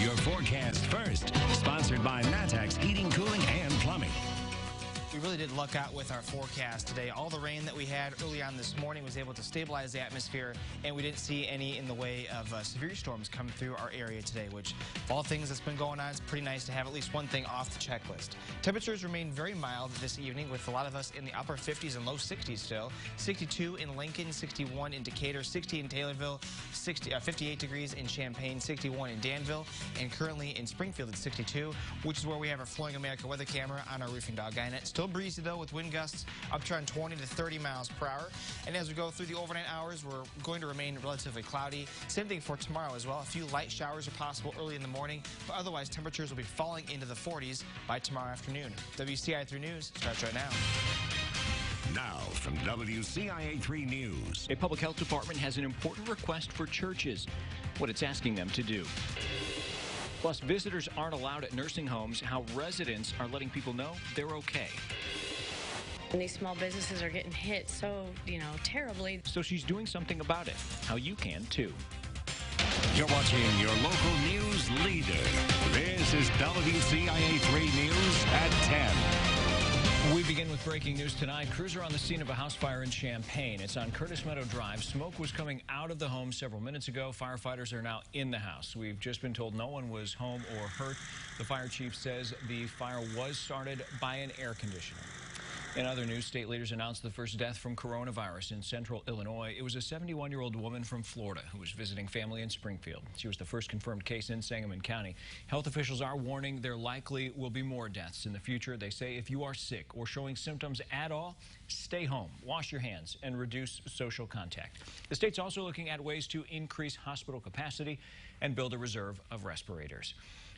your forecast first. Sponsored by Matex Heating, Cooling, and Plumbing. We really did luck out with our forecast today. All the rain that we had early on this morning was able to stabilize the atmosphere, and we didn't see any in the way of severe storms come through our area today, which, of all things that's been going on, it's pretty nice to have at least one thing off the checklist. Temperatures remain very mild this evening, with a lot of us in the upper 50s and low 60s still. 62 in Lincoln, 61 in Decatur, 60 in Taylorville, 58 degrees in Champaign, 61 in Danville, and currently in Springfield at 62, which is where we have our Flooring America weather camera on our roofing dog guy net. Still breezy though, with wind gusts up to around 20 to 30 miles per hour. And as we go through the overnight hours, we're going to remain relatively cloudy. Same thing for tomorrow as well. A few light showers are possible early in the morning, but otherwise temperatures will be falling into the 40s by tomorrow afternoon. WCIA 3 News starts right now. Now from WCIA 3 News. A public health department has an important request for churches, what it's asking them to do. Plus, visitors aren't allowed at nursing homes, how residents are letting people know they're okay. And these small businesses are getting hit so, terribly. So she's doing something about it, how you can too. You're watching your local news leader. This is WCIA 3 News at 10. We begin with breaking news tonight. Crews are on the scene of a house fire in Champaign. It's on Curtis Meadow Drive. Smoke was coming out of the home several minutes ago. Firefighters are now in the house. We've just been told no one was home or hurt. The fire chief says the fire was started by an air conditioner. In other news, state leaders announced the first death from coronavirus in central Illinois. It was a 71-year-old woman from Florida who was visiting family in Springfield. She was the first confirmed case in Sangamon County. Health officials are warning there likely will be more deaths in the future. They say if you are sick or showing symptoms at all, stay home, wash your hands, and reduce social contact. The state's also looking at ways to increase hospital capacity and build a reserve of respirators.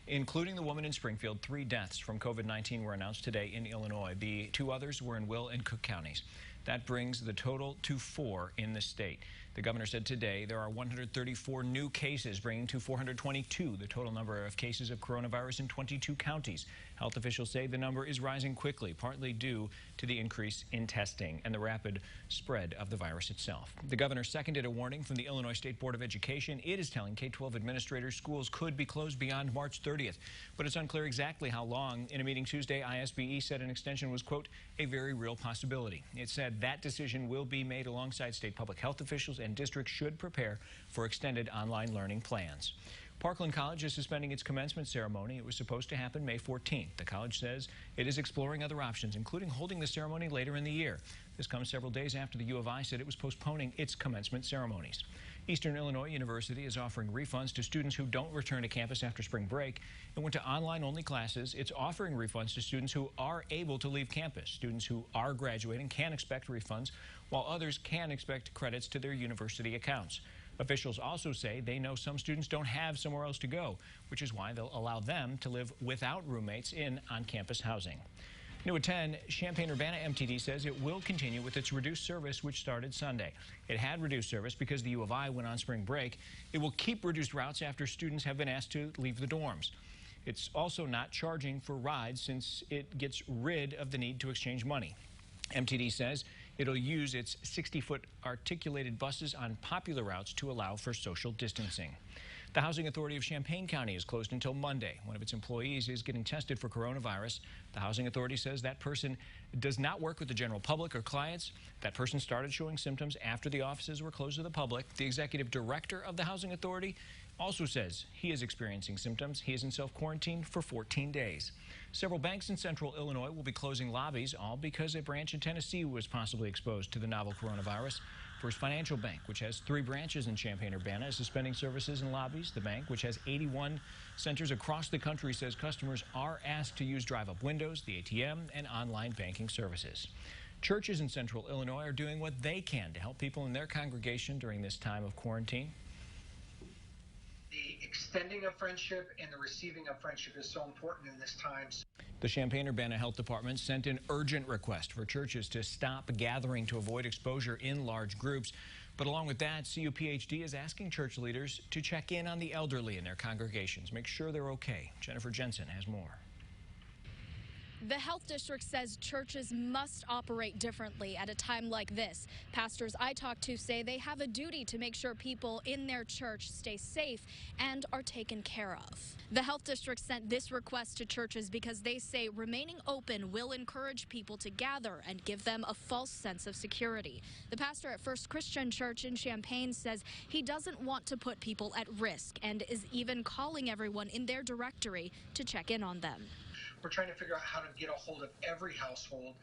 Including the woman in Springfield, 3 deaths from COVID-19 were announced today in Illinois. The 2 others were in Will and Cook counties. That brings the total to 4 in the state. The governor said today there are 134 new cases, bringing to 422 the total number of cases of coronavirus in 22 counties. Health officials say the number is rising quickly, partly due to the increase in testing and the rapid spread of the virus itself. The governor seconded a warning from the Illinois State Board of Education. It is telling K-12 administrators schools could be closed beyond March 30th, but it's unclear exactly how long. In a meeting Tuesday, ISBE said an extension was, quote, a very real possibility. It said that decision will be made alongside state public health officials, and districts should prepare for extended online learning plans. Parkland College is suspending its commencement ceremony. It was supposed to happen May 14th. The college says it is exploring other options, including holding the ceremony later in the year. This comes several days after the U of I said it was postponing its commencement ceremonies. Eastern Illinois University is offering refunds to students who don't return to campus after spring break. It went to online-only classes. It's offering refunds to students who are able to leave campus. Students who are graduating can expect refunds, while others can expect credits to their university accounts. Officials also say they know some students don't have somewhere else to go, which is why they'll allow them to live without roommates in on-campus housing. New at 10, Champaign-Urbana MTD says it will continue with its reduced service, which started Sunday. It had reduced service because the U of I went on spring break. It will keep reduced routes after students have been asked to leave the dorms. It's also not charging for rides since it gets rid of the need to exchange money. MTD says it'll use its 60-foot articulated buses on popular routes to allow for social distancing. The Housing Authority of Champaign County is closed until Monday. One of its employees is getting tested for coronavirus. The Housing Authority says that person does not work with the general public or clients. That person started showing symptoms after the offices were closed to the public. The executive director of the Housing Authority also says he is experiencing symptoms. He is in self-quarantine for 14 days. Several banks in central Illinois will be closing lobbies, all because a branch in Tennessee was possibly exposed to the novel coronavirus. First Financial Bank, which has 3 branches in Champaign-Urbana, is suspending services in lobbies. The bank, which has 81 centers across the country, says customers are asked to use drive-up windows, the ATM, and online banking services. Churches in central Illinois are doing what they can to help people in their congregation during this time of quarantine. The extending of friendship and the receiving of friendship is so important in this time. The Champaign-Urbana Health Department sent an urgent request for churches to stop gathering to avoid exposure in large groups. But along with that, CUPHD is asking church leaders to check in on the elderly in their congregations, make sure they're okay. Jennifer Jensen has more. The health district says churches must operate differently at a time like this. Pastors I talked to say they have a duty to make sure people in their church stay safe and are taken care of. The health district sent this request to churches because they say remaining open will encourage people to gather and give them a false sense of security. The pastor at First Christian Church in Champaign says he doesn't want to put people at risk and is even calling everyone in their directory to check in on them. We're trying to figure out how to get a hold of every household,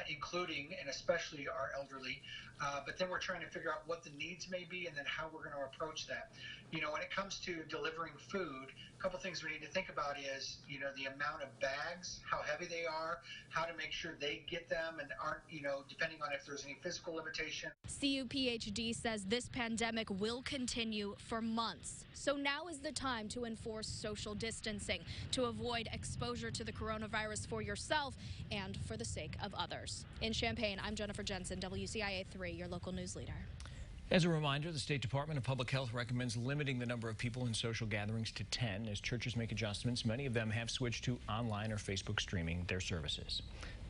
including and especially our elderly. But then we're trying to figure out what the needs may be and then how we're going to approach that. You know, when it comes to delivering food, a couple things we need to think about is, you know, the amount of bags, how heavy they are, how to make sure they get them and aren't, you know, depending on if there's any physical limitation. CUPHD says this pandemic will continue for months. So now is the time to enforce social distancing to avoid exposure to the coronavirus for yourself and for the sake of others. In Champaign, I'm Jennifer Jensen, WCIA 3, your local news leader. As a reminder, the State Department of Public Health recommends limiting the number of people in social gatherings to 10 as churches make adjustments. Many of them have switched to online or Facebook streaming their services.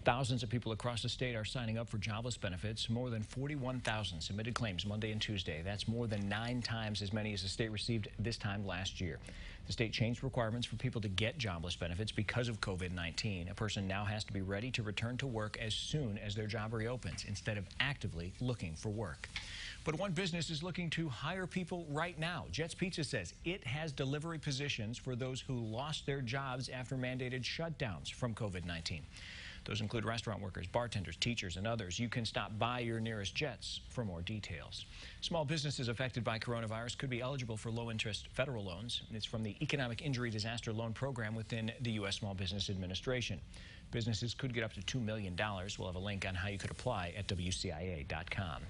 Thousands of people across the state are signing up for jobless benefits. More than 41,000 submitted claims Monday and Tuesday. That's more than 9 times as many as the state received this time last year. The state changed requirements for people to get jobless benefits because of COVID-19. A person now has to be ready to return to work as soon as their job reopens instead of actively looking for work. But one business is looking to hire people right now. Jet's Pizza says it has delivery positions for those who lost their jobs after mandated shutdowns from COVID-19. Those include restaurant workers, bartenders, teachers, and others. You can stop by your nearest Jets for more details. Small businesses affected by coronavirus could be eligible for low-interest federal loans. It's from the Economic Injury Disaster Loan Program within the U.S. Small Business Administration. Businesses could get up to $2 million. We'll have a link on how you could apply at WCIA.com.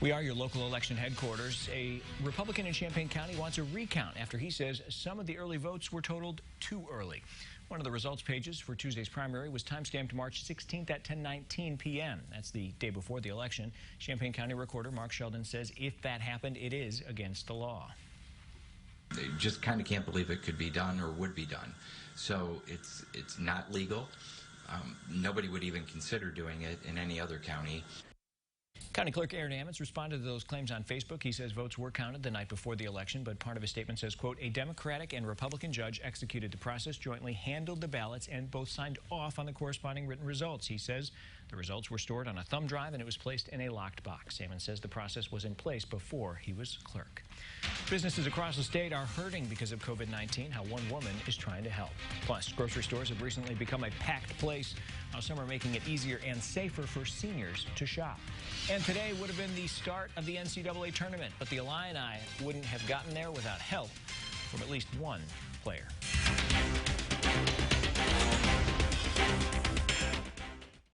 We are your local election headquarters. A Republican in Champaign County wants a recount after he says some of the early votes were totaled too early. One of the results pages for Tuesday's primary was time-stamped March 16th at 10:19 p.m. That's the day before the election. Champaign County Recorder Mark Sheldon says if that happened, it is against the law. They just kind of can't believe it could be done or would be done. So it's not legal. Nobody would even consider doing it in any other county. County Clerk Aaron Ammons responded to those claims on Facebook. He says votes were counted the night before the election, but part of his statement says, quote, a Democratic and Republican judge executed the process, jointly handled the ballots, and both signed off on the corresponding written results. He says the results were stored on a thumb drive and it was placed in a locked box. Ammons says the process was in place before he was clerk. Businesses across the state are hurting because of COVID-19, how one woman is trying to help. Plus, grocery stores have recently become a packed place, how some are making it easier and safer for seniors to shop. And today would have been the start of the NCAA tournament, but the Illini wouldn't have gotten there without help from at least one player.